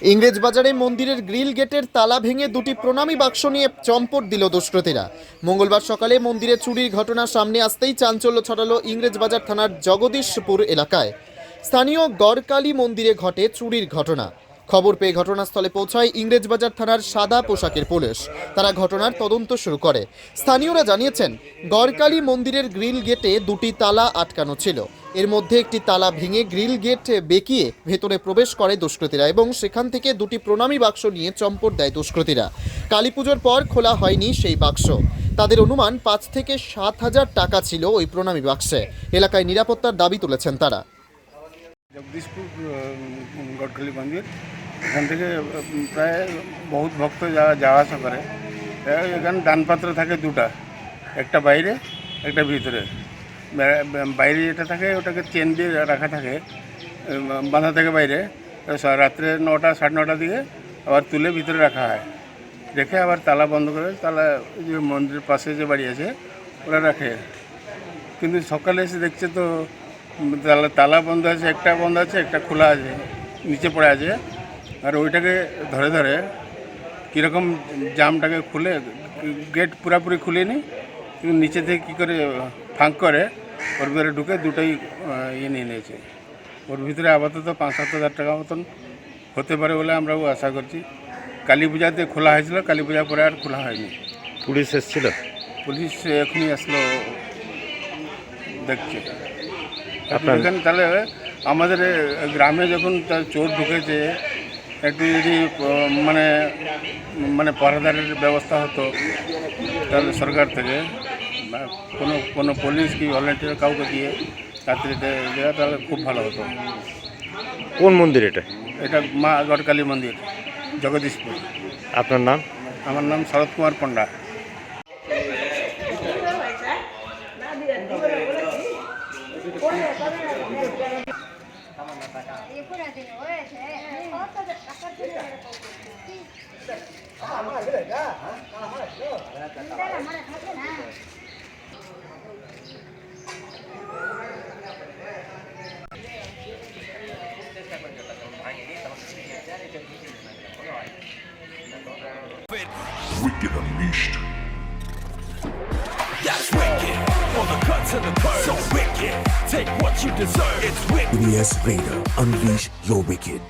ইংরেজবাজারে মন্দিরের গ্রিল গেটের তালা ভেঙে দুটি প্রণামী বাক্স নিয়ে চম্পট দিল দুষ্কৃতীরা। মঙ্গলবার সকালে মন্দিরে চুরির ঘটনা সামনে আসতেই চাঞ্চল্য ছড়ালো ইংরেজবাজার থানার জগদীশপুর এলাকায়। স্থানীয় গড়কালী মন্দিরে ঘটে চুরির ঘটনা। খবর পেয়ে ঘটনাস্থলে পৌঁছায় ইংরেজবাজার থানার সাদা পোশাকের পুলিশ। তারা ঘটনার তদন্ত শুরু করে। স্থানীয়রা জানিয়েছেন, গড়কালী মন্দিরের গ্রিল গেটে দুটি তালা আটকানো ছিল। এর মধ্যে একটি তালা ভেঙে গ্রিল গেট বেঁকিয়ে ভেতরে প্রবেশ করে দুষ্কৃতীরা এবং সেখান থেকে দুটি প্রণামী বাক্স নিয়ে চম্পট দেয় দুষ্কৃতীরা। কালী পুজোর পর খোলা হয়নি সেই বাক্স। তাদের অনুমান 5 থেকে 7,000 টাকা ছিল ওই প্রণামী বাক্সে। এলাকায় নিরাপত্তার দাবি তুলেছেন তারা। জগদীশপুর গড়কালী মন্দির, এখান থেকে প্রায় বহুত ভক্ত যাওয়া আসা করে। এখানে দানপাত্র থাকে দুটা, একটা বাইরে একটা ভিতরে। বাইরে যেটা থাকে ওটাকে চেন দিয়ে রাখা থাকে, বাঁধা থাকে বাইরে। রাত্রে 9টা 9:30 দিকে আবার তুলে ভিতরে রাখা হয়, রেখে আবার তালা বন্ধ করে, তালা যে মন্দিরের পাশে যে বাড়ি আছে ওরা রাখে। কিন্তু সকালে এসে দেখছে তো তালা বন্ধ আছে, একটা বন্ধ আছে, একটা খোলা আছে, নিচে পড়ে আছে। আর ওইটাকে ধরে ধরে কীরকম জামটাকে খুলে, গেট পুরাপুরি খুলেনি, কিন্তু নিচে থেকে কী করে ফাঁক করে ওর ভিতরে ঢুকে দুটোই নিয়ে নিয়েছে। ওর ভিতরে আপাতত 5-7 হাজার টাকা মতন হতে পারে বলে আমরাও আশা করছি। কালী পূজাতে খোলা হয়েছিল, কালী পূজার পরে আর খোলা হয়নি। পুলিশ এসেছিল? পুলিশ এখনই আসলো, দেখছে। আপনার এখানে তাহলে আমাদের গ্রামে যখন তার চোর ঢুকেছে, একটু যদি মানে পহরাদারের ব্যবস্থা হতো তাহলে সরকার থেকে, বা কোনো পুলিশ কি ভলেন্টিয়ার কাউকে দিয়ে রাত্রিতে দেওয়া, তাহলে খুব ভালো হতো। কোন মন্দির এটা? এটা মা গড়কালী মন্দির, জগদীশপুর। আপনার নাম? আমার নাম শরৎ Kumar Panda. Wicked Unleashed. That's wicked. For the cut to the curve. So wicked. Take what you deserve. It's wicked. EBS Vader, unleash your wicked.